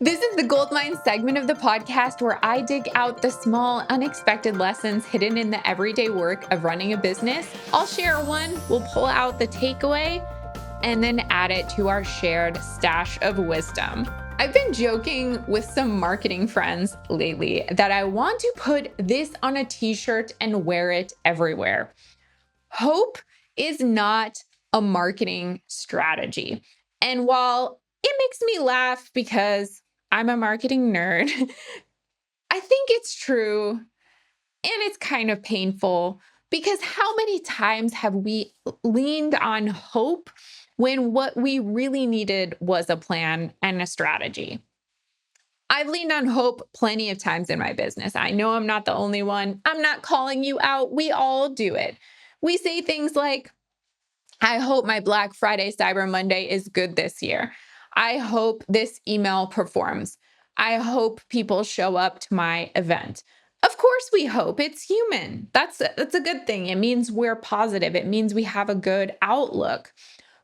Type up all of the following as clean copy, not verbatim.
This is the Goldmine segment of the podcast where I dig out the small, unexpected lessons hidden in the everyday work of running a business. I'll share one, we'll pull out the takeaway, and then add it to our shared stash of wisdom. I've been joking with some marketing friends lately that I want to put this on a t-shirt and wear it everywhere. Hope is not a marketing strategy. And while it makes me laugh because I'm a marketing nerd, I think it's true and it's kind of painful because how many times have we leaned on hope when what we really needed was a plan and a strategy? I've leaned on hope plenty of times in my business. I know I'm not the only one. I'm not calling you out. We all do it. We say things like, I hope my Black Friday, Cyber Monday is good this year. I hope this email performs. I hope people show up to my event. Of course we hope. It's human. That's a good thing. It means we're positive. It means we have a good outlook.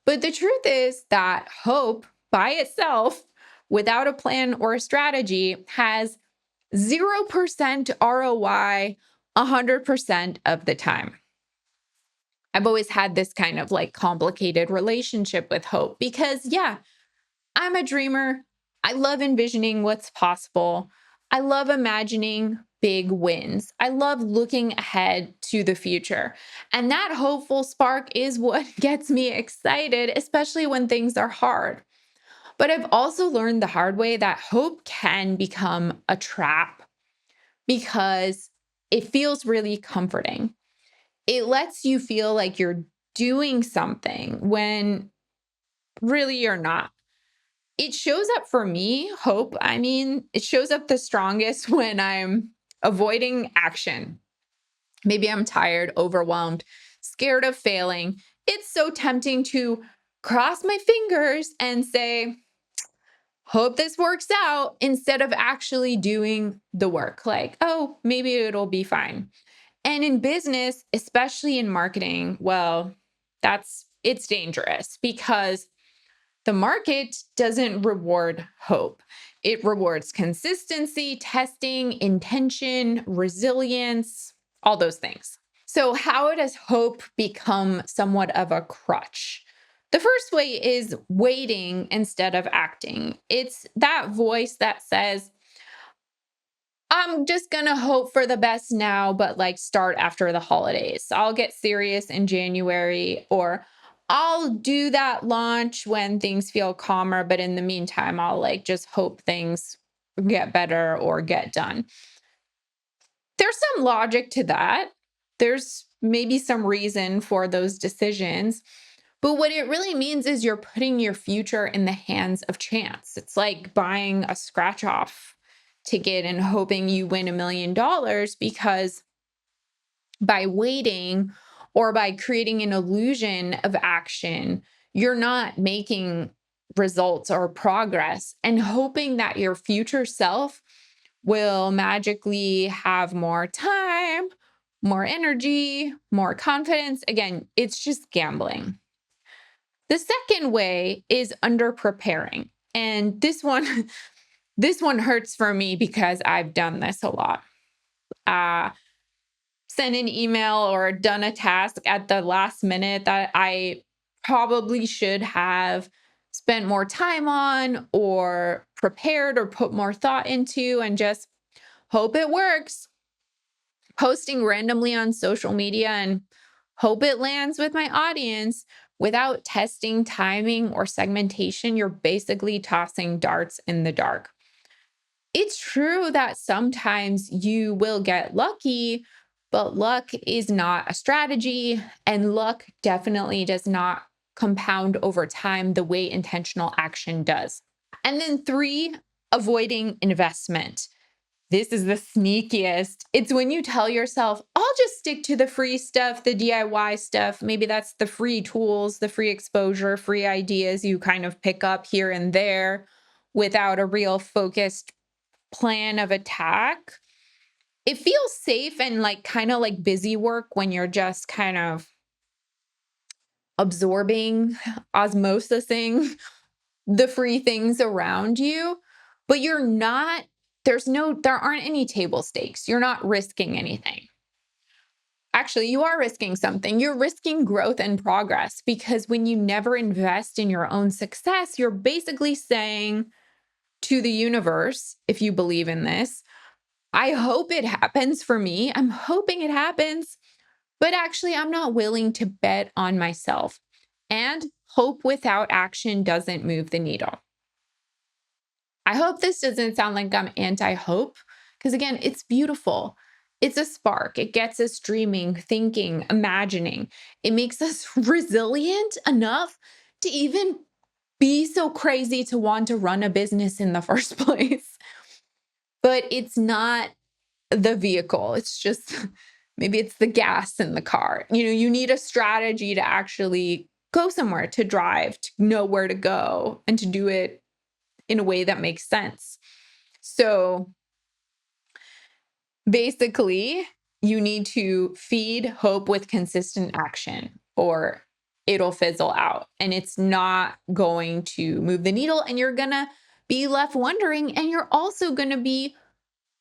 But the truth is that hope by itself, without a plan or a strategy, has 0% ROI 100% of the time. I've always had this kind of like complicated relationship with hope because, yeah, I'm a dreamer. I love envisioning what's possible. I love imagining big wins. I love looking ahead to the future. And that hopeful spark is what gets me excited, especially when things are hard. But I've also learned the hard way that hope can become a trap because it feels really comforting. It lets you feel like you're doing something when really you're not. It shows up for me, hope. I mean, it shows up the strongest when I'm avoiding action. Maybe I'm tired, overwhelmed, scared of failing. It's so tempting to cross my fingers and say, hope this works out instead of actually doing the work. Like, oh, maybe it'll be fine. And in business, especially in marketing, well, it's dangerous because the market doesn't reward hope. It rewards consistency, testing, intention, resilience, all those things. So, how does hope become somewhat of a crutch? The first way is waiting instead of acting. It's that voice that says, I'm just going to hope for the best now, but like start after the holidays. I'll get serious in January, or I'll do that launch when things feel calmer. But in the meantime, I'll like just hope things get better or get done. There's some logic to that. There's maybe some reason for those decisions. But what it really means is you're putting your future in the hands of chance. It's like buying a scratch off ticket and hoping you win $1 million because by waiting or by creating an illusion of action, you're not making results or progress and hoping that your future self will magically have more time, more energy, more confidence. Again, it's just gambling. The second way is under preparing. And this one this one hurts for me because I've done this a lot. Sent an email or done a task at the last minute that I probably should have spent more time on or prepared or put more thought into and just hope it works. Posting randomly on social media and hope it lands with my audience without testing timing or segmentation. You're basically tossing darts in the dark. It's true that sometimes you will get lucky, but luck is not a strategy, and luck definitely does not compound over time the way intentional action does. And then 3, avoiding investment. This is the sneakiest. It's when you tell yourself, I'll just stick to the free stuff, the DIY stuff. Maybe that's the free tools, the free exposure, free ideas you kind of pick up here and there without a real focused plan of attack. It feels safe and like kind of like busy work when you're just kind of absorbing, osmosising the free things around you. but there aren't any table stakes. You're not risking anything. Actually, you are risking something. You're risking growth and progress, because when you never invest in your own success, you're basically saying to the universe, if you believe in this, I hope it happens for me. I'm hoping it happens, but actually, I'm not willing to bet on myself. And hope without action doesn't move the needle. I hope this doesn't sound like I'm anti-hope, because again, it's beautiful. It's a spark. It gets us dreaming, thinking, imagining. It makes us resilient enough to even be so crazy to want to run a business in the first place. But it's not the vehicle. It's just maybe it's the gas in the car. You need a strategy to actually go somewhere, to drive, to know where to go, and to do it in a way that makes sense. So basically, you need to feed hope with consistent action, or it'll fizzle out and it's not going to move the needle. And you're going to be left wondering, and you're also going to be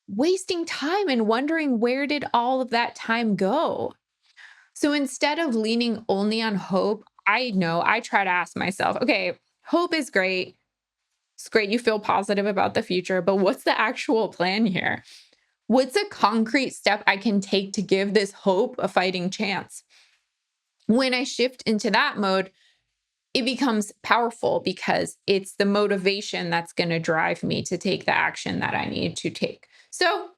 wasting time and wondering, where did all of that time go? So instead of leaning only on hope, I try to ask myself, okay, hope is great. It's great you feel positive about the future, but what's the actual plan here? What's a concrete step I can take to give this hope a fighting chance? When I shift into that mode, it becomes powerful, because it's the motivation that's going to drive me to take the action that I need to take. So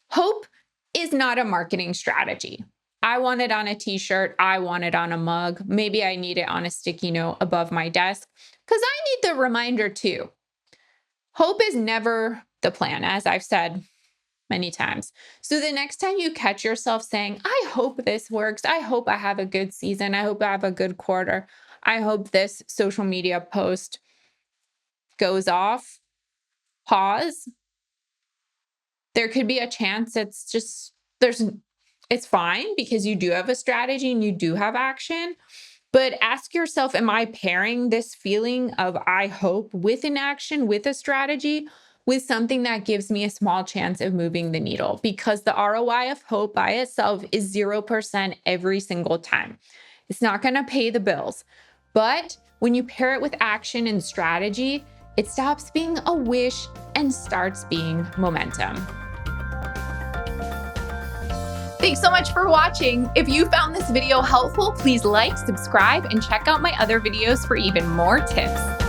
hope is not a marketing strategy. I want it on a t-shirt. I want it on a mug. Maybe I need it on a sticky note above my desk, because I need the reminder too. Hope is never the plan, as I've said many times. So the next time you catch yourself saying, I hope this works, I hope I have a good season, I hope I have a good quarter, I hope this social media post goes off, pause. There could be a chance it's fine, because you do have a strategy and you do have action. But ask yourself, am I pairing this feeling of I hope with an action, with a strategy, with something that gives me a small chance of moving the needle? Because the ROI of hope by itself is 0% every single time. It's not going to pay the bills. But when you pair it with action and strategy, it stops being a wish and starts being momentum. Thanks so much for watching. If you found this video helpful, please like, subscribe, and check out my other videos for even more tips.